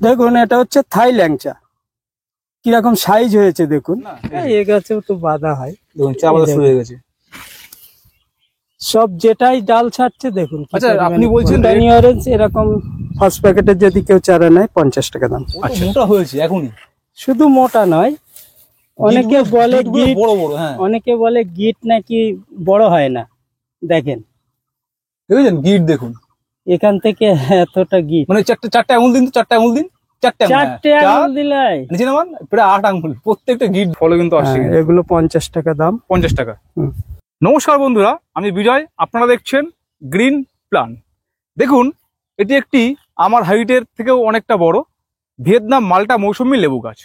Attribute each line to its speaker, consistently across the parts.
Speaker 1: দেখুন এটা হচ্ছে থাই ল্যাংচা, কিরকম সাইজ হয়েছে দেখুন। এই গাছেও তো বাঁধা হয়, দেখুন চা বাঁধা শুরু হয়ে গেছে সব, যেটাই ডাল ছাড়ছে দেখুন।
Speaker 2: আচ্ছা, আপনি বলছেন
Speaker 1: অরেঞ্জ এরকম ফার্স্ট প্যাকেটের যদি কেউ চারা নেয় 50 টাকা দাম।
Speaker 2: মোটা হয়েছে এখনই,
Speaker 1: শুধু মোটা নয়, অনেকে বলে গিট
Speaker 2: বড় বড়, হ্যাঁ
Speaker 1: অনেকে বলে গিট নাকি বড় হয় না। দেখেন
Speaker 2: দেখেছেন গিট, দেখুন
Speaker 1: এখান থেকে এতটা গিট,
Speaker 2: মানে চারটে আঙুল দিন তো, চারটে আঙুল দিন, চারটে
Speaker 1: আঙুল দিলাই
Speaker 2: নিচে নামান প্রায় 8 আঙুল, প্রত্যেকটা গিট ফলো কিন্তু আসছে।
Speaker 1: এগুলো 50 টাকা দাম।
Speaker 2: 50 টাকা। নমস্কার বন্ধুরা, আমি বিজয়, আপনারা দেখছেন গ্রিন প্ল্যান। দেখুন এটি একটি আমার হাইটের থেকেও অনেকটা বড় ভিয়েতনাম মাল্টা মৌসুমী লেবু গাছ।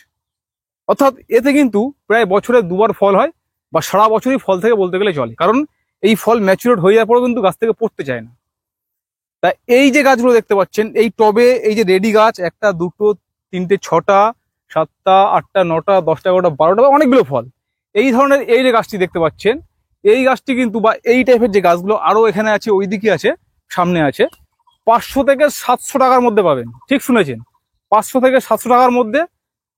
Speaker 2: অর্থাৎ এতে কিন্তু প্রায় বছরে দুবার ফল হয়, বা সারা বছরই ফল থেকে বলতে গেলে চলে, কারণ এই ফল ম্যাচুরেট হয়ে যাওয়ার পরেও কিন্তু গাছ থেকে পড়তে চায় না। তাই এই যে গাছগুলো দেখতে পাচ্ছেন এই টবে, এই যে রেডি গাছ, 1টা 2টো 3টে 6টা 7টা 8টা 9টা 10টা 11টা 12টা অনেকগুলো ফল, এই ধরনের এই যে গাছটি দেখতে পাচ্ছেন, এই গাছটি কিন্তু বা এই টাইপের যে গাছগুলো আরো এখানে আছে, ওইদিকে আছে, সামনে আছে, 500 থেকে 700 টাকার মধ্যে পাবেন। ঠিক শুনেছেন, 500 থেকে 700 টাকার মধ্যে।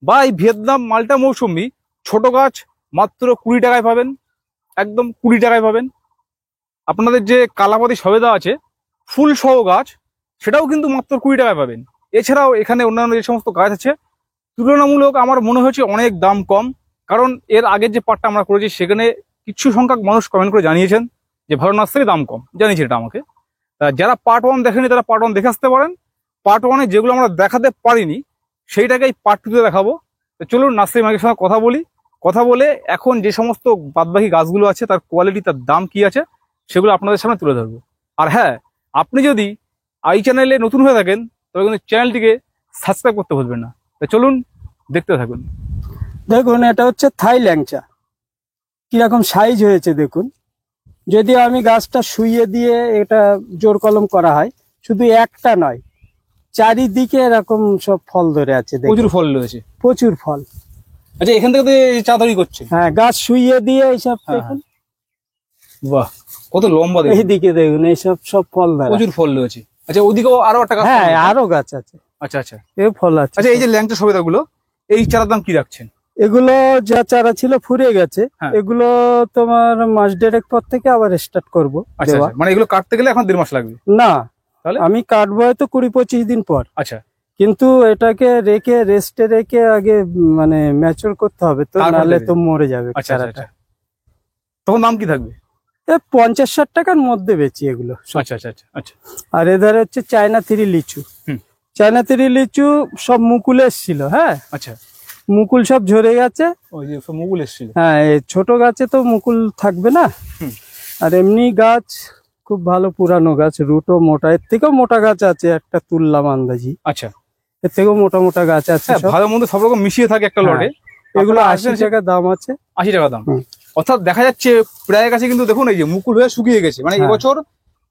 Speaker 2: বা এই ভিয়েতনাম মাল্টা মৌসুমী ছোট গাছ মাত্র 20 টাকায় পাবেন, একদম 20 টাকায় পাবেন। আপনাদের যে কালাপাতি সবেদা আছে ফুল সহ গাছ, সেটাও কিন্তু মাত্র 20 টাকায় পাবেন। এছাড়াও এখানে অন্যান্য যে সমস্ত গাছ আছে তুলনামূলক আমার মনে হচ্ছে অনেক দাম কম, কারণ এর আগের যে পার্টটা আমরা করেছি সেখানে কিছু সংখ্যক মানুষ কমেন্ট করে জানিয়েছেন যে ভালো নার্সারি দাম কম, জানিয়েছে এটা আমাকে। যারা পার্ট 1 দেখেনি তারা পার্ট 1 দেখে আসতে পারেন। পার্ট 1-এ যেগুলো আমরা দেখাতে পারিনি সেইটাকেই পার্ট 2-তে দেখাবো। তো চলুন নার্সারি মালিকের সঙ্গে কথা বলে এখন যে সমস্ত বাদবাকি গাছগুলো আছে তার কোয়ালিটি, তার দাম কি আছে সেগুলো আপনাদের সামনে তুলে ধরবো। আর হ্যাঁ, আপনি যদি এই চ্যানেলে নতুন হয়ে থাকেন তবে কিন্তু চ্যানেলটিকে সাবস্ক্রাইব করতে ভুলবেন না। তো চলুন দেখতে থাকুন।
Speaker 1: দেখুন এটা হচ্ছে থাই ল্যাংচা, কিরকম সাইজ হয়েছে দেখুন। যদিও আমি গাছটা শুইয়ে দিয়ে এটা জোর কলম করা হয়, শুধু একটা নয়, চারিদিকে এরকম সব ফল ধরে আছে,
Speaker 2: প্রচুর ফল রয়েছে,
Speaker 1: প্রচুর ফল।
Speaker 2: আচ্ছা, এখান থেকে চা তৈরি করছে?
Speaker 1: হ্যাঁ, গাছ শুইয়ে দিয়ে এইসব দেখুন।
Speaker 2: বাহ, কত লম্বা!
Speaker 1: এইদিকে দেখুন, এইসব সব ফল ধরে,
Speaker 2: প্রচুর ফল রয়েছে। আচ্ছা, ওদিকেও আরো একটা গাছ?
Speaker 1: হ্যাঁ, আরো গাছ আছে।
Speaker 2: আচ্ছা আচ্ছা,
Speaker 1: এই ফল আছে।
Speaker 2: আচ্ছা, এই যে ল্যাংচা সবেদাগুলো, এই চারার দাম কি রাখছেন?
Speaker 1: এগুলো যা চারা ছিল ফুরিয়ে গেছে, এগুলো তোমার মাস দেড়েক পর থেকে আবার স্টার্ট করবো।
Speaker 2: আচ্ছা, মানে এগুলো কাটতে গেলে এখন 1.5 মাস লাগবে?
Speaker 1: না, আমি কাটবো হয়তো 20-25 দিন পর।
Speaker 2: আচ্ছা,
Speaker 1: কিন্তু এটাকে রেখে রেস্টে রেখে আগে মানে ম্যাচুর করতে হবে, তো নাহলে তো মরে যাবে চারাটা।
Speaker 2: তখন দাম কি থাকবে?
Speaker 1: 50-60 টাকার মধ্যে বেচি এগুলো।
Speaker 2: আচ্ছা আচ্ছা আচ্ছা।
Speaker 1: আর এধারে হচ্ছে চায়না 3 লিচু। চায়না 3 লিচু সব মুকুল এসছিল। হ্যাঁ,
Speaker 2: আচ্ছা,
Speaker 1: মুকুল সব ঝরে গেছে।
Speaker 2: ওই যে সব মুকুল এসছিল।
Speaker 1: হ্যাঁ, এই ছোট গাছে তো মুকুল থাকবে না। আর এমনি গাছ খুব ভালো পুরানো গাছ, রুটও মোটা, এর থেকেও মোটা গাছ আছে, একটা তুললাম আন্দাজি।
Speaker 2: আচ্ছা,
Speaker 1: এর থেকেও মোটা মোটা গাছ আছে,
Speaker 2: ভালো মন্দ সব রকম মিশিয়ে থাকে একটা লটে।
Speaker 1: এগুলো 80 টাকা দাম আছে।
Speaker 2: 80 টাকা দাম। অর্থাৎ দেখা যাচ্ছে প্রায় গাছে কিন্তু দেখুন এই যে মুকুল হয়ে শুকিয়ে গেছে, মানে এবছর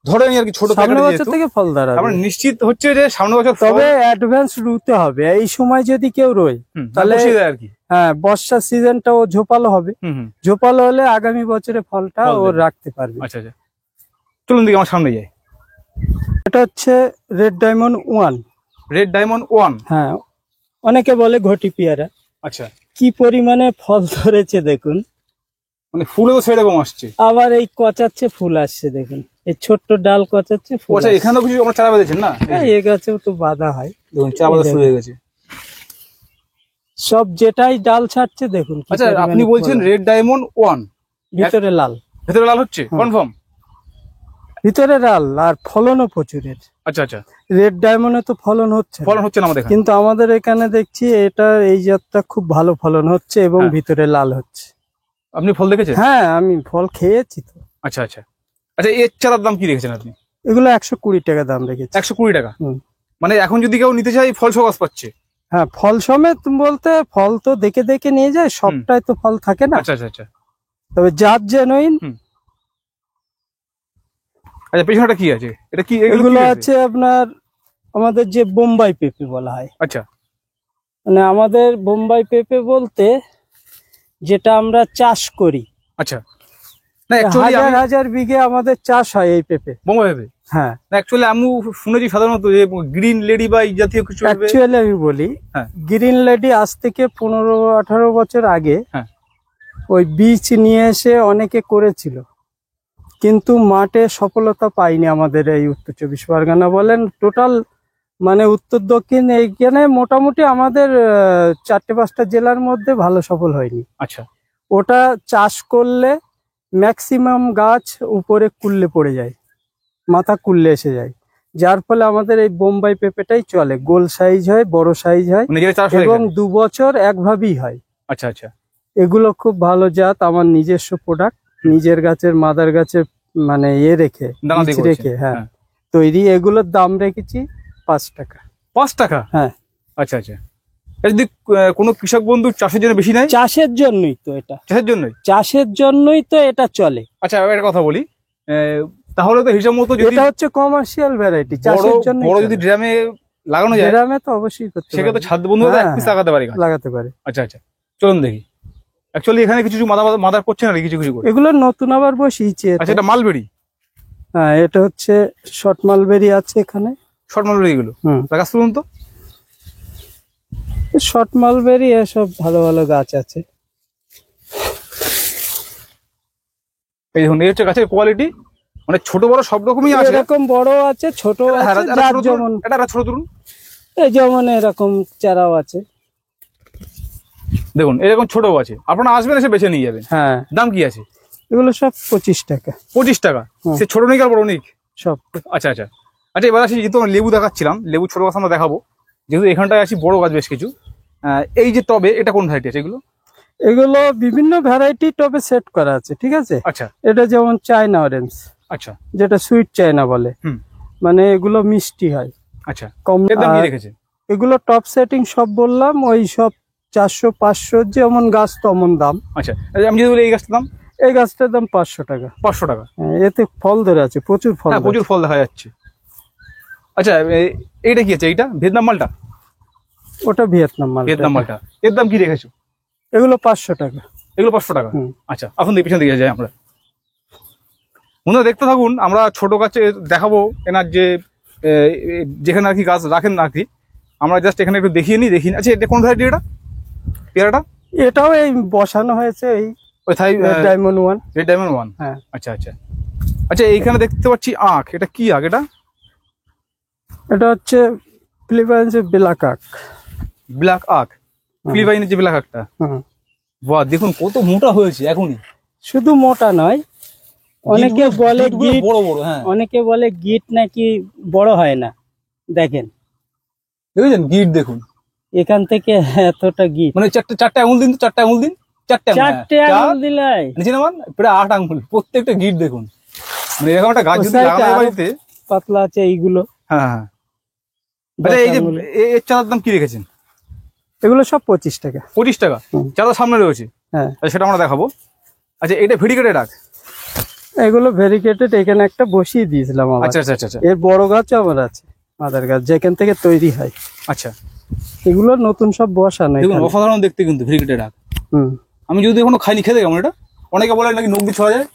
Speaker 2: ধরেনি আর কি, ছোট
Speaker 1: বছর থেকে ফল দাঁড়াবে।
Speaker 2: আমরা নিশ্চিত হচ্ছে যে সামনের বছর,
Speaker 1: তবে অ্যাডভান্স রুতে হবে। এই সময় যদি কেউ রোয় তাহলে
Speaker 2: আর কি,
Speaker 1: হ্যাঁ, বর্ষার সিজনটা ও ঝোপালো হবে। ঝোপালো হলে আগামী বছরে ফলটা ও রাখতে পারবে।
Speaker 2: আচ্ছা আচ্ছা, চলুন দিকে আমার সামনে যাই।
Speaker 1: এটা হচ্ছে রেড ডায়মন্ড 1।
Speaker 2: রেড ডায়মন্ড 1,
Speaker 1: হ্যাঁ, অনেকে বলে ঘটি পেয়ারা।
Speaker 2: আচ্ছা,
Speaker 1: কি পরিমাণে ফল ধরেছে দেখুন,
Speaker 2: মানে ফুলও সেরকম আসছে,
Speaker 1: আবার এই কচাচ্ছে ফুল আসছে দেখুন। এই ছোট্ট ডাল কচাচ্ছে ফুল।
Speaker 2: আচ্ছা, এখানেও কিছু আমরা চারা বেঁধেছেন না?
Speaker 1: এই গাছেও তো বাঁধা হয়,
Speaker 2: দেখুন চা বাঁধা শুরু হয়ে গেছে
Speaker 1: সব, যেটাই ডাল ছাড়ছে দেখুন।
Speaker 2: আচ্ছা, আপনি বলছেন রেড ডায়মন্ড 1,
Speaker 1: ভিতরে লাল,
Speaker 2: ভিতরে লাল হচ্ছে কনফার্ম?
Speaker 1: ভিতরে লাল, আর ফলনও প্রচুরের।
Speaker 2: আচ্ছা আচ্ছা,
Speaker 1: রেড ডায়মন্ডে তো ফলন হচ্ছে
Speaker 2: না আমাদের,
Speaker 1: কিন্তু আমাদের এখানে দেখছি এটা এই জাতটা খুব ভালো ফলন হচ্ছে এবং ভিতরে লাল হচ্ছে।
Speaker 2: আপনি ফল দেখেছেন?
Speaker 1: হ্যাঁ, আমি ফল খেয়েছি তো।
Speaker 2: আচ্ছা আচ্ছা আচ্ছা, এর চারার দাম কি রেখেছেন আপনি?
Speaker 1: এগুলো 120 টাকা দাম রেখেছি।
Speaker 2: 120 টাকা? মানে এখন যদি কেউ নিতে চায় ফল সহ গাছ পাচ্ছে?
Speaker 1: হ্যাঁ, ফল সমেত বলতে ফল তো দেখে দেখে নিয়ে যায়, সবটাই তো ফল থাকে না।
Speaker 2: আচ্ছা আচ্ছা আচ্ছা,
Speaker 1: তবে জাত জেনুইন।
Speaker 2: আচ্ছা, পেছনেটা কি আছে? এটা কি?
Speaker 1: এগুলো আছে আপনার আমাদের যে বোম্বাই পেঁপে বলা হয়।
Speaker 2: আচ্ছা,
Speaker 1: মানে আমাদের বোম্বাই পেঁপে বলতে যেটা আমরা চাষ করি।
Speaker 2: আচ্ছা,
Speaker 1: না, হাজার হাজার বিঘে আমাদের চাষ হয় এই পেঁপে,
Speaker 2: বোম্বাই পেঁপে।
Speaker 1: হ্যাঁ,
Speaker 2: অ্যাকচুয়ালি আমি শুনেছি সাধারণত যে গ্রিন লেডি বা এই জাতীয় কিছু হবে।
Speaker 1: অ্যাকচুয়ালি আমি বলি,
Speaker 2: হ্যাঁ।
Speaker 1: গ্রিন লেডি আজ থেকে 15-18 বছর আগে
Speaker 2: হ্যাঁ।
Speaker 1: ওই বীজ নিয়ে এসে অনেকে করেছিল, কিন্তু মাঠে সফলতা পাইনি। আমাদের এই উত্তর 24 পরগনা বলেন, টোটাল মানে উত্তর দক্ষিণ এইখানে মোটামুটি আমাদের 4-5টা জেলার মধ্যে ভালো সফল হয়নি।
Speaker 2: আচ্ছা।
Speaker 1: ওটা চাষ করলে ম্যাক্সিমাম গাছ উপরে কুল্লে পড়ে যায়, মাথা কুল্লে এসে যায়, যার ফলে আমাদের এই বোম্বাই পেঁপেটাই চলে। গোল সাইজ হয়, বড় সাইজ হয়,
Speaker 2: নিজের চাষ হয়
Speaker 1: এবং
Speaker 2: এখানে?
Speaker 1: 2 বছর একভাবেই হয়।
Speaker 2: আচ্ছা আচ্ছা।
Speaker 1: এগুলো খুব ভালো জাত, আমার নিজস্ব প্রোডাক্ট, নিজের গাছের মাদার গাছের মানে রেখে
Speaker 2: দানা দিয়ে
Speaker 1: বীজ
Speaker 2: করেছেন?
Speaker 1: রেখে, হ্যাঁ,
Speaker 2: হ্যাঁ।
Speaker 1: তৈরি। এগুলোর দাম রেখেছি 5 টাকা।
Speaker 2: 5 টাকা?
Speaker 1: হ্যাঁ।
Speaker 2: আচ্ছা আচ্ছা। এটা যদি কোনো কৃষক বন্ধু চাষের জন্য বেশি নেয়?
Speaker 1: চাষের জন্যই তো এটা,
Speaker 2: চাষের জন্যই?
Speaker 1: চাষের জন্যই তো এটা চলে।
Speaker 2: আচ্ছা, একটা কথা বলি, তাহলে তো হিসাব মতো যদি
Speaker 1: এটা হচ্ছে কমার্শিয়াল ভ্যারাইটি, চাষের জন্য
Speaker 2: বড় যদি ড্রামে লাগানো যায়,
Speaker 1: গ্রামে তো অবশ্যই করতে
Speaker 2: সেক্ষেত্রে
Speaker 1: পারবে।
Speaker 2: ছাদ বন্ধুরা
Speaker 1: হ্যাঁ,
Speaker 2: এক পিস লাগাতে পারে গাছ।
Speaker 1: লাগাতে পারে।
Speaker 2: আচ্ছা আচ্ছা, চলুন দেখি। অ্যাকচুয়ালি এখানে কিছু কিছু মাদার করছে না কিছু কিছু করে।
Speaker 1: এগুলো নতুন আবার বসিয়েছে।
Speaker 2: আচ্ছা, এটা মালবেরি?
Speaker 1: হ্যাঁ, এটা হচ্ছে শর্ট মালবেরি আছে এখানে।
Speaker 2: শর্ট মালবেরি এগুলো গাছ তুলুন তো।
Speaker 1: শর্ট মালবেরি এসব ভালো ভালো গাছ আছে।
Speaker 2: এই দেখুন, এই হচ্ছে গাছের কোয়ালিটি, মানে ছোট বড় সব রকমই আছে।
Speaker 1: এরকম বড় আছে, ছোট আছে, যার যেমন।
Speaker 2: এটা ছোট তুলুন।
Speaker 1: এই যেমন এরকম চারাও আছে।
Speaker 2: দেখুন, এরকম ছোট আছে, আপনারা আসবেন এসে বেছে নিয়ে যাবেন।
Speaker 1: হ্যাঁ।
Speaker 2: দাম কি আছে?
Speaker 1: এগুলো সব 25 টাকা।
Speaker 2: 25 টাকা?
Speaker 1: হুম।
Speaker 2: সে ছোট নিক আর বড় নিক
Speaker 1: সব।
Speaker 2: আচ্ছা আচ্ছা আচ্ছা। এবার আসি, যেহেতু লেবু দেখাচ্ছিলাম, লেবু ছোট গাছ আমরা দেখাবো, যেহেতু এখানটায় আছি বড় গাছ বেশ কিছু। এই যে টবে, এটা কোন ভ্যারাইটি আছে এগুলো?
Speaker 1: এগুলো বিভিন্ন ভ্যারাইটি টবে সেট করা আছে, ঠিক আছে।
Speaker 2: আচ্ছা
Speaker 1: এটা যেমন চায়না অরেঞ্জ,
Speaker 2: আচ্ছা।
Speaker 1: যেটা সুইট চায়না বলে।
Speaker 2: হুম।
Speaker 1: মানে এগুলো মিষ্টি হয়
Speaker 2: আচ্ছা,
Speaker 1: কম।
Speaker 2: এর দাম কি
Speaker 1: আর
Speaker 2: রেখেছে?
Speaker 1: এগুলো টপ সেটিং সব বললাম, ওই সব 400-500, যেমন গাছ তেমন দাম।
Speaker 2: আচ্ছা, আমি যদি বলি এই গাছটার দাম?
Speaker 1: এই গাছটার দাম 500 টাকা।
Speaker 2: 500 টাকা?
Speaker 1: হ্যাঁ, এতে ফল ধরে আছে, প্রচুর ফল।
Speaker 2: হ্যাঁ, প্রচুর ফল দেখা যাচ্ছে। আচ্ছা, এইটা কি আছে? এইটা ভিয়েতনাম মালটা?
Speaker 1: ওটা ভিয়েতনাম মাল।
Speaker 2: ভিয়েতনাম মালটা, এর দাম কি রেখেছো?
Speaker 1: এগুলো 500 টাকা।
Speaker 2: এগুলো 500 টাকা?
Speaker 1: হুম।
Speaker 2: আচ্ছা, এখন পিছন দিকে যাই আমরা। বন্ধুরা দেখতে থাকুন, আমরা ছোট গাছে দেখাবো এনার যে যেখানে আর কি গাছ রাখেন আর কি, আমরা জাস্ট এখানে একটু দেখিয়ে নিই। আচ্ছা, এটা কোন ভ্যারাইটি? এটা পেয়ারাটা?
Speaker 1: এটাও এই বসানো হয়েছে, এই
Speaker 2: ওই থাই
Speaker 1: ডায়মন্ড 1।
Speaker 2: Red diamond 1?
Speaker 1: হ্যাঁ।
Speaker 2: আচ্ছা আচ্ছা আচ্ছা। এইখানে দেখতে পাচ্ছি আখ, এটা কি আখ? এটা
Speaker 1: এটা হচ্ছে ফিলিপাইন্সের ব্ল্যাক আখ।
Speaker 2: ব্ল্যাক আখ? ফিলিপাইনের যে ব্ল্যাক আখটা?
Speaker 1: হুম।
Speaker 2: বাহ, দেখুন কত মোটা হয়েছে এখনই।
Speaker 1: শুধু মোটা নয়, অনেকে বলে গিট
Speaker 2: বড় বড়। হ্যাঁ,
Speaker 1: অনেকে বলে গিট নাকি বড় হয় না। দেখেন,
Speaker 2: দেখেছেন গিট? দেখুন
Speaker 1: এখান থেকে এতটা গিট।
Speaker 2: মানে চারটে আঙুল দিন তো, 4টে আঙুল দিন।
Speaker 1: 4টে আঙুল দিলাই
Speaker 2: নিচে নামান, প্রায় 8 আঙুল, প্রত্যেকটা গিট দেখুন। মানে এরকম একটা গাছ যদি লাগানো হয় বাড়িতে।
Speaker 1: পাতলা আছে এইগুলো।
Speaker 2: হ্যাঁ হ্যাঁ। আচ্ছা, এই যে এর চারার দাম কি রেখেছেন?
Speaker 1: এগুলো সব 25 টাকা।
Speaker 2: 25 টাকা? চারা সামনে রয়েছে।
Speaker 1: হ্যাঁ,
Speaker 2: সেটা আমরা দেখাবো। আচ্ছা, এটা ভেরিকেটেড আখ?
Speaker 1: এগুলো ভেরিকেটেড, এখানে একটা বসিয়ে দিয়েছিলাম আবার।
Speaker 2: আচ্ছা আচ্ছা আচ্ছা।
Speaker 1: এর বড় গাছ আমার আছে, মাদার গাছ, যেখান থেকে তৈরি হয়।
Speaker 2: আচ্ছা,
Speaker 1: এগুলো নতুন সব বসানো।
Speaker 2: দেখুন অসাধারণ দেখতে কিন্তু ভেরিকেটেড আখ।
Speaker 1: হুম।
Speaker 2: আমি যদি এখনো খাইনি, খেতে কেমন এটা? অনেকে বলে নাকি নখ দিয়ে ছোঁয়া যায়।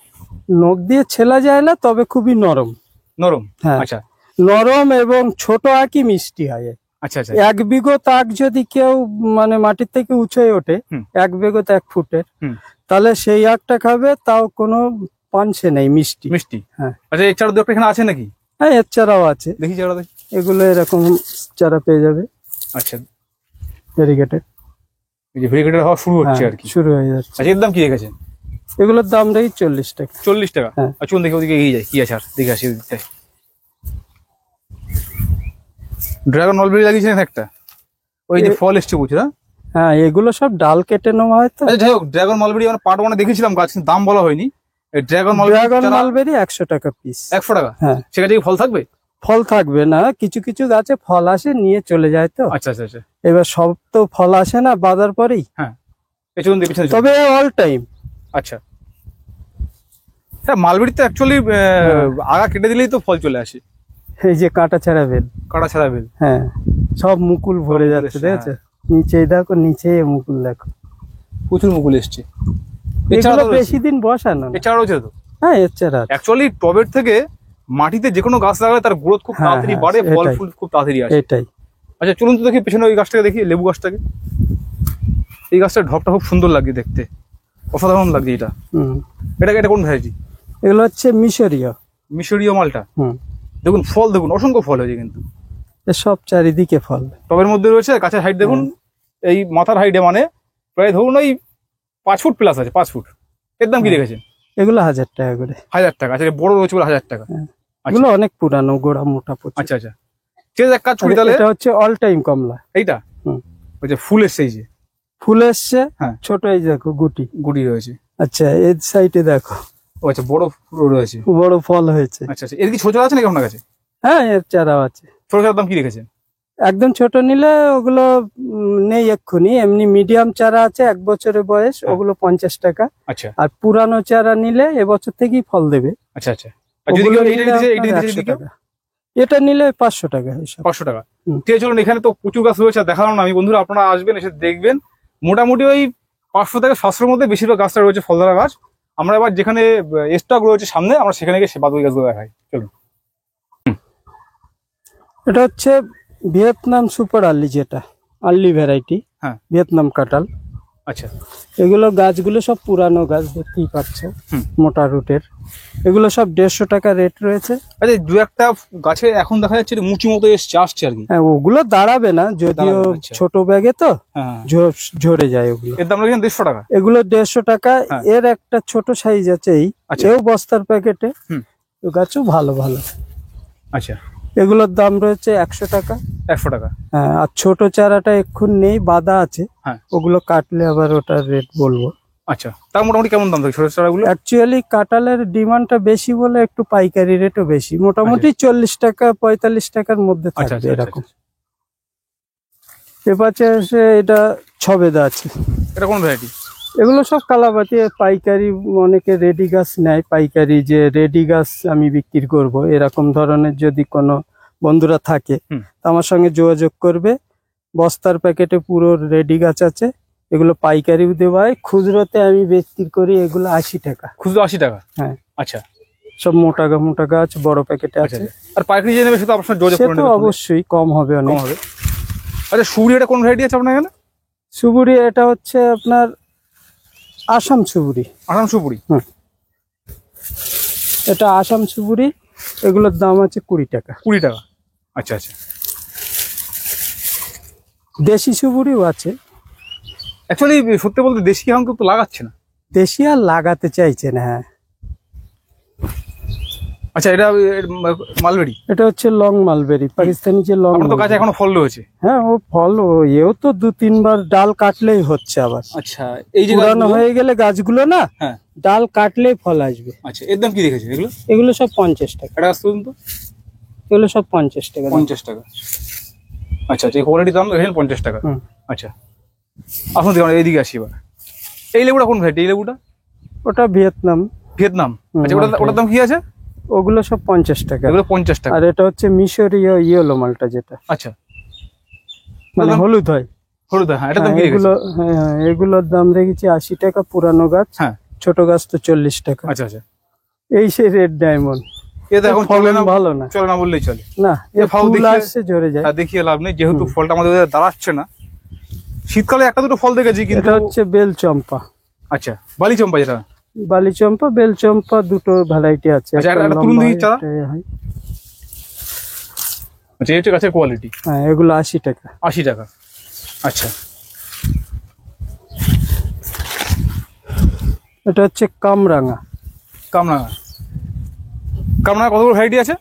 Speaker 1: নখ দিয়ে ছেলা যায় না, তবে খুবই নরম।
Speaker 2: নরম?
Speaker 1: হ্যাঁ।
Speaker 2: আচ্ছা
Speaker 1: নরম এবং ছোট আখই মিষ্টি হয়।
Speaker 2: আচ্ছা আচ্ছা।
Speaker 1: 1 বিঘত আখ যদি কেউ মানে মাটির থেকে উঁচুয়ে ওঠে, 1 বিঘত 1 ফুটের, তাহলে সেই আখটা খাবে, তাও কোনো পানসে নেই, মিষ্টি
Speaker 2: মিষ্টি।
Speaker 1: হ্যাঁ।
Speaker 2: আচ্ছা, এর চারা দু একটা এখানে আছে নাকি?
Speaker 1: হ্যাঁ, এর চারাও আছে।
Speaker 2: দেখি চারা দেখি।
Speaker 1: এগুলো এরকম চারা পেয়ে যাবে,
Speaker 2: আচ্ছা,
Speaker 1: ভেরিকেটেড।
Speaker 2: এই যে ভেরিকেটেড হওয়া শুরু হচ্ছে আর কি।
Speaker 1: শুরু হয়ে যাচ্ছে।
Speaker 2: আচ্ছা, এর দাম কি রেখেছেন?
Speaker 1: এগুলোর দাম রেখে 40 টাকা।
Speaker 2: 40 টাকা?
Speaker 1: হ্যাঁ।
Speaker 2: আর চলুন দেখি ওদিকে এগিয়ে যায়, কি আছে আর দেখে আসি ওদিকটা। ড্রাগন মালবেরি লাগিয়েছেন একটা, ওই যে ফল এসছে বুঝছো?
Speaker 1: হ্যাঁ, এগুলো সব ডাল কেটে নেওয়া হয় তো।
Speaker 2: আচ্ছা, যাই হোক, ড্রাগন মালবেরি আমরা পার্ট 1 দেখেছিলাম গাছ, দাম বলা হয়নি। এই ড্রাগন
Speaker 1: মালবেরি 100 টাকা পিস।
Speaker 2: 100 টাকা?
Speaker 1: হ্যাঁ।
Speaker 2: সেখানে কি ফল থাকবে?
Speaker 1: ফল থাকবে না, কিছু কিছু গাছে ফল আসে, নিয়ে চলে যায় তো।
Speaker 2: আচ্ছা আচ্ছা আচ্ছা।
Speaker 1: এবার সব তো ফল আসে না বাজার পরেই।
Speaker 2: হ্যাঁ, চলুন দেখি পিছনে।
Speaker 1: তবে অল টাইম।
Speaker 2: আচ্ছা, হ্যাঁ, মালবেরিতে অ্যাকচুয়ালি আগা কেটে দিলেই তো ফল চলে আসে।
Speaker 1: এই যে কাঁটা ছাড়া বেল।
Speaker 2: কাটা ছাড়া বেল?
Speaker 1: হ্যাঁ, সব মুকুল ভরে যাচ্ছে, দেখেছো? নিচেই দেখো, নিচে মুকুল দেখো,
Speaker 2: প্রচুর মুকুল এসছে।
Speaker 1: এগুলো বেশি দিন বসানো না।
Speaker 2: এছাড়া রয়েছে তো?
Speaker 1: হ্যাঁ, এর চারা।
Speaker 2: অ্যাকচুয়ালি টবের থেকে মাটিতে যে কোনো গাছ লাগালে তার গ্রোথ খুব
Speaker 1: হ্যাঁ,
Speaker 2: তাড়াতাড়ি
Speaker 1: হ্যাঁ,
Speaker 2: বাড়ে, ফল
Speaker 1: এটাই।
Speaker 2: ফুল খুব তাড়াতাড়ি আসে।
Speaker 1: এটাই।
Speaker 2: আচ্ছা চলুন তো দেখি পেছনে ওই গাছটাকে দেখি, লেবু গাছটাকে। এই গাছটার ঢপটা খুব সুন্দর লাগছে দেখতে, অসাধারণ লাগছে এটা। এটা কোন ভ্যারাইটি?
Speaker 1: এগুলো হচ্ছে মিশরীয়।
Speaker 2: মিশরীয় মালটা।
Speaker 1: হুম।
Speaker 2: দেখুন ফল, দেখুন অসংখ্য ফল হয়েছে কিন্তু।
Speaker 1: সব চারিদিকে ফল।
Speaker 2: টবের মধ্যে রয়েছে, গাছের হাইট দেখুন, এই মাথার হাইটে মানে প্রায় ধরুন ওই 5 ফুট প্লাস আছে, 5 ফুট। এর দাম কি রেখেছেন?
Speaker 1: এগুলো 1000 টাকা করে।
Speaker 2: 1000 টাকা। আচ্ছা বড় রয়েছে বলে 1000 টাকা।
Speaker 1: এগুলো অনেক পুরানো, গোড়া মোটা প্রচুর।
Speaker 2: আচ্ছা আচ্ছা, ঠিক আছে, এক কাজ করি তাহলে।
Speaker 1: এটা হচ্ছে অল টাইম কমলা।
Speaker 2: এইটা ওই যে ফুল এসছে, এই যে
Speaker 1: ফুল এসছে,
Speaker 2: হ্যাঁ।
Speaker 1: ছোট এই দেখো গুটি
Speaker 2: গুটি রয়েছে।
Speaker 1: আচ্ছা এই সাইডে দেখো,
Speaker 2: ও আচ্ছা বড় ফুল রয়েছে।
Speaker 1: বড় ফল হয়েছে।
Speaker 2: আচ্ছা আচ্ছা, এর কি ছোট আছে নাকি আপনার কাছে?
Speaker 1: হ্যাঁ এর চারাও আছে।
Speaker 2: ছোট চারার দাম কি রেখেছেন?
Speaker 1: একদম ছোট নিলে ওগুলো নেই এক্ষুনি, এমনি মিডিয়াম চারা আছে 1 বছরের বয়স, ওগুলো 50 টাকা।
Speaker 2: আচ্ছা
Speaker 1: আর পুরানো চারা নিলে এবছর থেকেই ফল দেবে।
Speaker 2: আচ্ছা আচ্ছা, আর যদি
Speaker 1: ওগুলো
Speaker 2: কেউ
Speaker 1: নিলে
Speaker 2: এইটা নিতে চায়,
Speaker 1: আপনার
Speaker 2: এইটা নিতে
Speaker 1: 100
Speaker 2: চায়,
Speaker 1: টাকা। এটা নিলে 500 টাকা হিসাব।
Speaker 2: 500 টাকা।
Speaker 1: হুম।
Speaker 2: ঠিক আছে চলুন, এখানে তো প্রচুর গাছ রয়েছে, আর দেখালাম না আমি। বন্ধুরা আপনারা আসবেন, এসে দেখবেন। মোটামুটি ওই 500 থেকে 700-র মধ্যে বেশিরভাগ গাছটা রয়েছে, ফল ধরা গাছ। আমরা এবার যেখানে স্টক রয়েছে সামনে, আমরা সেখানে গিয়ে সে বাদুড়ি গাছগুলো দেখাই। চলুন।
Speaker 1: এটা হচ্ছে ভিয়েতনাম সুপার আর্লি, যেটা আর্লি ভ্যারাইটি।
Speaker 2: হ্যাঁ।
Speaker 1: ভিয়েতনাম কাঁঠাল।
Speaker 2: আচ্ছা
Speaker 1: এগুলো গাছগুলো সব পুরানো গাছ, দেখতেই পাচ্ছ,
Speaker 2: হুম।
Speaker 1: মোটা রুটের। এগুলো সব 150 টাকা রেট রয়েছে।
Speaker 2: আচ্ছা, দু একটা গাছে এখন দেখা যাচ্ছে যে মুচি মতো এসছে, আসছে আর কি।
Speaker 1: হ্যাঁ ওগুলো দাঁড়াবে না, যদিও
Speaker 2: দাঁড়াবে না, আচ্ছা।
Speaker 1: ছোট ব্যাগে তো
Speaker 2: হ্যাঁ,
Speaker 1: ঝরে যায় ওগুলো।
Speaker 2: এর দাম রেখেছেন 150 টাকা।
Speaker 1: এগুলো 150 টাকা।
Speaker 2: হ্যাঁ।
Speaker 1: এর একটা ছোট সাইজ আছে, এই
Speaker 2: আচ্ছা।
Speaker 1: এও বস্তার প্যাকেটে।
Speaker 2: হুম।
Speaker 1: গাছও ভালো ভালো।
Speaker 2: আচ্ছা
Speaker 1: এগুলোর দাম রয়েছে 100 টাকা।
Speaker 2: 100 টাকা।
Speaker 1: হ্যাঁ, আর ছোট চারাটা এক্ষুন নেই, বাঁধা আছে।
Speaker 2: হ্যাঁ।
Speaker 1: ওগুলো কাটলে আবার ওটার রেট বলবো।
Speaker 2: আচ্ছা, তার মোটামুটি কেমন দাম থাকে ছোট চারাগুলো?
Speaker 1: অ্যাকচুয়ালি কাঁঠালের ডিমান্ডটা বেশি বলে একটু পাইকারি রেটও বেশি, মোটামুটি 40 টাকা 45 টাকার মধ্যে
Speaker 2: আচ্ছা
Speaker 1: থাকবে
Speaker 2: আচ্ছা
Speaker 1: এরকম।
Speaker 2: আচ্ছা।
Speaker 1: এপাশে এসে এটা ছবেদা আছে।
Speaker 2: এটা কোন ভ্যারাইটি?
Speaker 1: এগুলো সব কালাপাতি, পাইকারি। অনেকে রেডি গাছ নেয় পাইকারি, যে রেডি গাছ আমি বিক্রি করব, এরকম ধরনের যদি কোনো বন্ধুরা থাকে
Speaker 2: হুম।
Speaker 1: তো আমার সঙ্গে যোগাযোগ করবে। বস্তার প্যাকেটে পুরো রেডি গাছ আছে। এগুলো পাইকারিও দেওয়া হয়, খুচরোতে আমি বিক্রি করি এগুলো 80 টাকা।
Speaker 2: খুচরো 80 টাকা?
Speaker 1: হ্যাঁ।
Speaker 2: আচ্ছা
Speaker 1: সব মোটা গাছ, বড় প্যাকেটে
Speaker 2: আচ্ছা
Speaker 1: আছে।
Speaker 2: আচ্ছা। আর পাইকারি যে নেবে সেটা আপনার সাথে যোগাযোগ
Speaker 1: সে
Speaker 2: করে
Speaker 1: তো
Speaker 2: নেবে।
Speaker 1: অবশ্যই কম হবে,
Speaker 2: কম
Speaker 1: অনেক
Speaker 2: হবে। আচ্ছা সুবুরি, এটা কোন ভ্যারাইটি আছে আপনার এখানে?
Speaker 1: সুবুরি এটা হচ্ছে আপনার আসাম সুবুরি।
Speaker 2: আসাম সুপুরি।
Speaker 1: এটা আসাম সুবুরি। এগুলোর দাম আছে 20 টাকা।
Speaker 2: 20 টাকা। আচ্ছা আচ্ছা।
Speaker 1: দেশি সুবুরিও আছে।
Speaker 2: অ্যাকচুয়ালি সত্যি বলতে দেশি এখন কেউ তো লাগাচ্ছে না।
Speaker 1: দেশি আর লাগাতে চাইছে না। হ্যাঁ।
Speaker 2: আচ্ছা, এটা মালবেরি।
Speaker 1: এটা হচ্ছে লং মালবেরি, পাকিস্তানি যে লং।
Speaker 2: আপনার তো গাছে এখনো ফল রয়েছে।
Speaker 1: হ্যাঁ ও ফল, এও তো 2-3 বার ডাল কাটলেই হচ্ছে আবার।
Speaker 2: আচ্ছা, এই যে
Speaker 1: পুরানো হয়ে গেলে গাছগুলো না,
Speaker 2: হ্যাঁ,
Speaker 1: ডাল কাটলেই ফল আসবে।
Speaker 2: আচ্ছা এর দাম কি রেখেছে এগুলো?
Speaker 1: এগুলো সব 50 টাকা।
Speaker 2: এটা আসতে তো
Speaker 1: এগুলো সব 50 টাকা দাম।
Speaker 2: 50 টাকা। আচ্ছা আচ্ছা, এই কোয়ালিটির দাম রেখেছেন 50 টাকা।
Speaker 1: হুম।
Speaker 2: আচ্ছা আসুন দেখুন, এইদিকে আসি এবার। এই লেবুটা কোন ভ্যারাইটি? এই লেবুটা
Speaker 1: ওটা ভিয়েতনাম।
Speaker 2: ভিয়েতনাম।
Speaker 1: হুম,
Speaker 2: আচ্ছা ওটার দাম কি আছে?
Speaker 1: ওগুলো সব 50 টাকা।
Speaker 2: এগুলো 50 টাকা।
Speaker 1: আর এটা হচ্ছে মিশরীয় ইয়েলো মালটা, যেটা
Speaker 2: আচ্ছা
Speaker 1: মানে হলুদ হয়।
Speaker 2: হলুদ, হ্যাঁ এটার দাম
Speaker 1: হ্যাঁ,
Speaker 2: কি রেখেছে?
Speaker 1: হ্যাঁ এগুলোর দাম রেখেছি 80 টাকা পুরানো গাছ।
Speaker 2: হ্যাঁ।
Speaker 1: ছোট গাছ তো 40 টাকা।
Speaker 2: আচ্ছা আচ্ছা।
Speaker 1: এই সেই রেড ডায়মন্ড।
Speaker 2: এটা এখন চলে
Speaker 1: ফলন
Speaker 2: না,
Speaker 1: ভালো না।
Speaker 2: চলে না বললেই চলে।
Speaker 1: না,
Speaker 2: এ
Speaker 1: এ
Speaker 2: ফল
Speaker 1: ফুল
Speaker 2: দেখিয়ে-
Speaker 1: আসছে ঝরে যায়।
Speaker 2: আর দেখিয়ে লাভ নেই, যেহেতু ফলটা আমাদের দাঁড়াচ্ছে না। শীতকালে একটা দুটো ফল দেখেছি কিন্তু।
Speaker 1: এটা হচ্ছে বেল চম্পা।
Speaker 2: আচ্ছা, বালি চম্পা যেটা।
Speaker 1: বালি চম্পা, বেল চম্পা দুটো ভ্যারাইটি আছে।
Speaker 2: আচ্ছা,
Speaker 1: একটা
Speaker 2: একটা তুলুন
Speaker 1: লম্বা
Speaker 2: দেখি
Speaker 1: হয়,
Speaker 2: চারা।
Speaker 1: একটা এ হয়।
Speaker 2: আচ্ছা, এটা গাছের কোয়ালিটি।
Speaker 1: হ্যাঁ এগুলো 80 টাকা।
Speaker 2: 80 টাকা। আচ্ছা
Speaker 1: এটা হচ্ছে কামরাঙা।
Speaker 2: কামরাঙা। কামরাঙা কতগুলো ভ্যারাইটি আছে?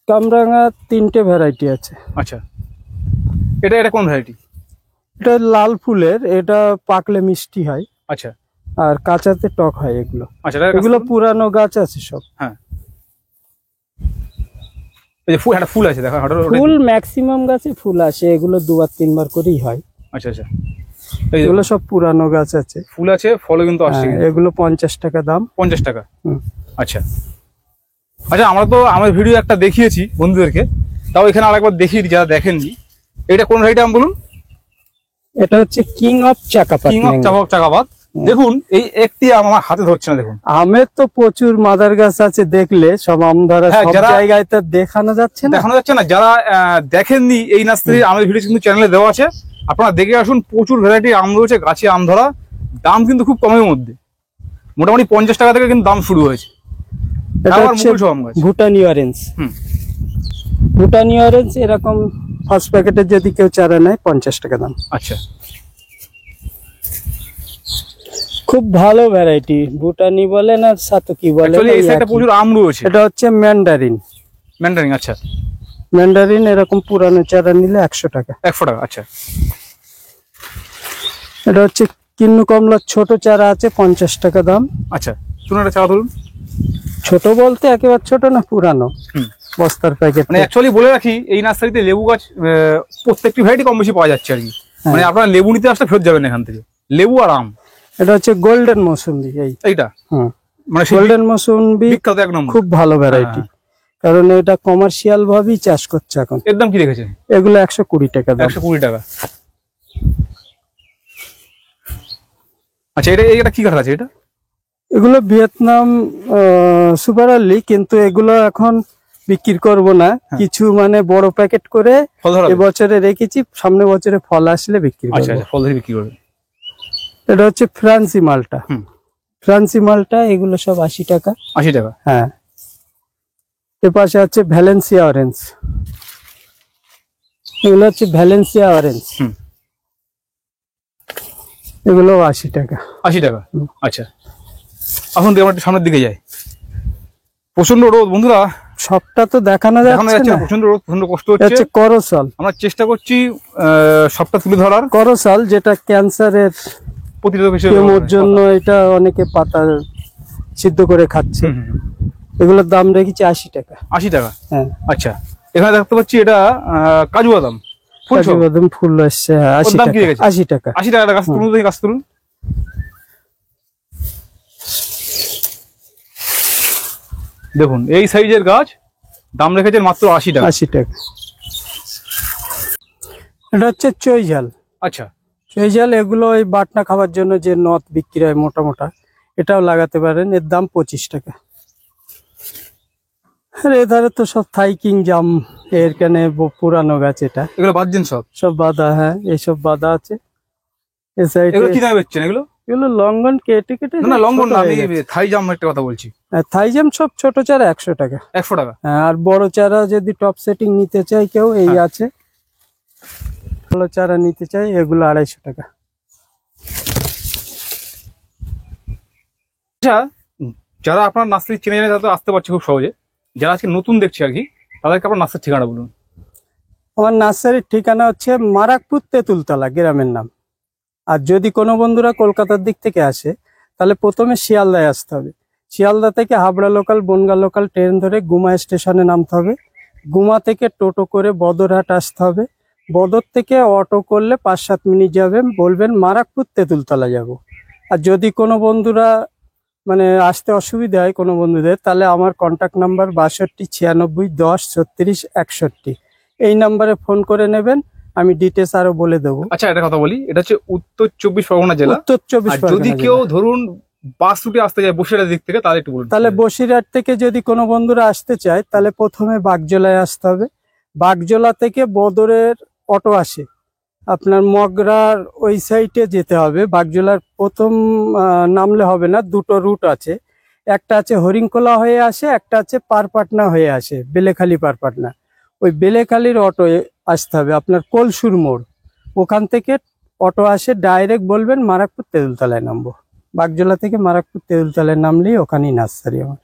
Speaker 1: কামরাঙা 3টে ভ্যারাইটি আছে।
Speaker 2: আচ্ছা, এটা কোন ভ্যারাইটি?
Speaker 1: এটা লাল ফুলের, এটা পাকলে মিষ্টি হয়
Speaker 2: আচ্ছা
Speaker 1: আর কাঁচাতে টক হয় এগুলো।
Speaker 2: আচ্ছা,
Speaker 1: এগুলো পুরানো গাছ আছে সব।
Speaker 2: হ্যাঁ, এই যে ফুল, একটা ফুল আছে দেখা।
Speaker 1: ফুল ম্যাক্সিমাম গাছে ফুল আসে, এগুলো 2-3 বার করেই হয়।
Speaker 2: আচ্ছা আচ্ছা, এই যে
Speaker 1: এগুলো সব পুরানো গাছ আছে।
Speaker 2: ফুল আছে, ফলও কিন্তু আসছে।
Speaker 1: হ্যাঁ, এগুলো 50 টাকা দাম।
Speaker 2: 50 টাকা।
Speaker 1: হুম।
Speaker 2: আচ্ছা আচ্ছা, আমরা তো আমার ভিডিও একটা দেখিয়েছি বন্ধুদেরকে, তাও এখানে আরেকবার দেখিয়ে দিই যারা দেখেননি। এটা কোন ভ্যারাইটি আম বলুন?
Speaker 1: এটা হচ্ছে কিং অফ চাকাপাত।
Speaker 2: কিং অফ চাকাবাদ। দেখুন এই একটি আম আমার হাতে ধরছে না, দেখুন।
Speaker 1: আমের তো প্রচুর মাদার গাছ আছে, দেখলে সব আম ধরা
Speaker 2: হ্যাঁ,
Speaker 1: সব জায়গায় তো দেখানো যাচ্ছে না।
Speaker 2: দেখানো যাচ্ছে না। যারা দেখেননি এই নার্সারি, আমাদের ভিডিও কিন্তু চ্যানেলে দেওয়া আছে, আপনারা দেখে আসুন। প্রচুর ভ্যারাইটি আম রয়েছে, গাছে আম ধরা। দাম কিন্তু খুব কমের মধ্যে, মোটামুটি 50 টাকা থেকে কিন্তু দাম শুরু হয়েছে।
Speaker 1: এটা
Speaker 2: আবার
Speaker 1: হচ্ছে
Speaker 2: মুকুল সহ আম গাছ।
Speaker 1: ভুটানি অরেঞ্জ।
Speaker 2: হুম।
Speaker 1: ভুটানি অরেঞ্জ এরকম ফার্স্ট প্যাকেটের যদি কেউ চারা নেয় 50 টাকা দাম।
Speaker 2: আচ্ছা,
Speaker 1: খুব ভালো ভ্যারাইটি, ভুটানি বলে না সাতকি বলে,
Speaker 2: অ্যাকচুয়ালি এই সাইডে প্রচুর আম রয়েছে।
Speaker 1: এটা হচ্ছে ম্যান্ডারিন।
Speaker 2: ম্যান্ডারিন, আচ্ছা।
Speaker 1: ম্যান্ডারিন এরকম পুরানো চারা নিলে 100 টাকা।
Speaker 2: 100 টাকা, আচ্ছা।
Speaker 1: এটা হচ্ছে কিন্নু কমলার ছোট চারা আছে, 50 টাকা দাম।
Speaker 2: আচ্ছা, শুনুন একটা চারা ধরুন।
Speaker 1: ছোট বলতে একেবারে ছোট না, পুরানো
Speaker 2: হুম।
Speaker 1: বস্তার প্যাকেট।
Speaker 2: মানে অ্যাকচুয়ালি বলে রাখি, এই নার্সারিতে লেবু গাছ প্রত্যেকটি ভ্যারাইটি কম বেশি পাওয়া যাচ্ছে আর কি। মানে আপনারা লেবু নিতে আসলে ফেরত যাবেন এখান থেকে, লেবু আর আম।
Speaker 1: এটা হচ্ছে গোল্ডেন মৌসুম্বি।
Speaker 2: এইটা
Speaker 1: হুম,
Speaker 2: মানে
Speaker 1: গোল্ডেন মৌসুম্বি
Speaker 2: বিখ্যাত এক নম্বর,
Speaker 1: খুব ভালো ভ্যারাইটি। কারণ এটা কমার্শিয়াল ভাবেই চাষ করছে এখন।
Speaker 2: এর দাম কি রেখেছেন?
Speaker 1: এগুলো 120 টাকা দাম।
Speaker 2: 120 টাকা। আচ্ছা, এটা কি কাঠ আছে এটা?
Speaker 1: এগুলো ভিয়েতনাম সুপার আর্লি, কিন্তু এগুলো এখন বিক্রি করব না, কিছু মানে বড় প্যাকেট করে
Speaker 2: ফল ধরাবে?
Speaker 1: এবছরে রেখেছি, সামনে বছরে ফল আসলে বিক্রি করব।
Speaker 2: আচ্ছা, ফল ধরে বিক্রি করবে।
Speaker 1: এটা হচ্ছে ফ্রান্সি মালটা।
Speaker 2: হুম।
Speaker 1: ফ্রান্সি মালটা এগুলো সব 80 টাকা।
Speaker 2: 80 টাকা,
Speaker 1: হ্যাঁ। এর পাশে আছে ভ্যালেন্সিয়া অরেঞ্জ। এগুলো হচ্ছে ভ্যালেন্সিয়া অরেঞ্জ।
Speaker 2: হুম।
Speaker 1: এগুলো 80 টাকা।
Speaker 2: 80 টাকা, আচ্ছা। এখন আমরা একটু সামনের দিকে যাই। প্রচন্ড রোদ বন্ধুরা,
Speaker 1: সবটা তো দেখানো যাচ্ছে না।
Speaker 2: প্রচন্ড রোদ, প্রচন্ড কষ্ট
Speaker 1: এটা
Speaker 2: হচ্ছে।
Speaker 1: হচ্ছে করসল।
Speaker 2: আমরা চেষ্টা করছি সবটা তুলে ধরার।
Speaker 1: করসল যেটা ক্যান্সারের
Speaker 2: প্রতিরোধক হিসেবে
Speaker 1: কেমোর জন্য, এটা অনেকে পাতা সিদ্ধ করে খাচ্ছে।
Speaker 2: হুম, হুম, হুম।
Speaker 1: এগুলোর দাম রেখেছি 80 টাকা।
Speaker 2: 80 টাকা,
Speaker 1: হ্যাঁ।
Speaker 2: আচ্ছা। এখানে দেখতে পাচ্ছি এটা কাজু বাদাম ফুল।
Speaker 1: কাজু বাদাম ফুল এসছে, হ্যাঁ, 80
Speaker 2: দাম কি
Speaker 1: টাকা।
Speaker 2: রেখেছে?
Speaker 1: 80 টাকা।
Speaker 2: 80 টাকা গাছ তুলুন, গাছ তুলুন। দেখুন এই সাইজের গাছ, দাম রেখেছেন মাত্র 80 টাকা।
Speaker 1: 80 টাকা। এটা হচ্ছে চৈঝাল।
Speaker 2: আচ্ছা,
Speaker 1: চৈঝাল এগুলো ওই বাটনা খাবার জন্য যে নথ বিক্রি হয় মোটা মোটা, এটাও লাগাতে পারেন। এর দাম 25 টাকা। আর এধারে তো সব থাইকিং জাম, এর কানে পুরানো গাছ। এটা
Speaker 2: এগুলো বাদছেন সব?
Speaker 1: সব বাঁধা, হ্যাঁ, এইসব বাঁধা আছে। এ সাইডে
Speaker 2: এগুলো কি দামে বেচছেন এগুলো?
Speaker 1: এগুলো লঙ্ঘন কেটে কেটে,
Speaker 2: না, লঙ্ঘন না, আমি থাই জাম একটা কথা বলছি।
Speaker 1: থাই জাম সব ছোট চারা 100 টাকা।
Speaker 2: 100 টাকা।
Speaker 1: হ্যাঁ, আর বড় চারা যদি টপ সেটিং নিতে চাই কেউ, এই আছে। ভালো চারা নিতে চাই, এগুলো 250 টাকা।
Speaker 2: আচ্ছা, যারা আপনার নার্সারি চেনে জানে তারা তো আসতে পারছে খুব সহজে। যারা আজকে নতুন দেখছে আর কি, তাদেরকে আপনার নার্সারির ঠিকানা বলুন।
Speaker 1: আমার নার্সারির ঠিকানা হচ্ছে মারাকপুর তেঁতুলতলা গ্রামের নাম। আর যদি কোনো বন্ধুরা কলকাতার দিক থেকে আসে, তাহলে প্রথমে শিয়ালদায় আসতে হবে। শিয়ালদা থেকে Habra local, Bongaon local train ধরে গুমা স্টেশনে নামতে হবে। গুমা থেকে টোটো করে বদরহাট আসতে হবে। বদর থেকে অটো করলে 5-7 মিনিট যাবে, বলবেন মারাকপুর তেঁতুলতলা যাব। আর যদি কোনো বন্ধুরা মানে আসতে অসুবিধা হয় কোনো বন্ধুদের, তাহলে আমার কন্ট্যাক্ট নাম্বার 62 96 10 36 61। এই নাম্বারে ফোন করে নেবেন, আমি ডিটেলস আরো বলে দেবো।
Speaker 2: আচ্ছা, একটা কথা বলি, এটা হচ্ছে উত্তর 24 পরগনা জেলা।
Speaker 1: উত্তর 24
Speaker 2: আর
Speaker 1: পরগনা
Speaker 2: যদি
Speaker 1: জেলা।
Speaker 2: কেউ ধরুন বাস রুটে আসতে যায় বসিরহাটের দিক থেকে, তাহলে একটু বলুন।
Speaker 1: তাহলে বসিরহাট থেকে যদি কোনো বন্ধুরা আসতে চায়, তাহলে প্রথমে বাগজোলায় আসতে হবে। বাগজোলা থেকে বদরের অটো আসে, আপনার মগরার ওই সাইডে যেতে হবে। বাগজোলার প্রথম নামলে হবে না, দুটো রুট আছে। একটা আছে হরিংখোলা হয়ে আসে, একটা আছে পারপাটনা হয়ে আসে, বেলেখালি পারপাটনা। ওই বেলেখালির অটো আসতে হবে আপনার কলসুর মোড়। ওখান থেকে অটো আসে, ডাইরেক্ট বলবেন মারাকপুর তেঁতুলতলায় নামবো। বাগজোলা থেকে মারাকপুর তেঁতুলতলায় নামলেই ওখানেই নার্সারি আমার।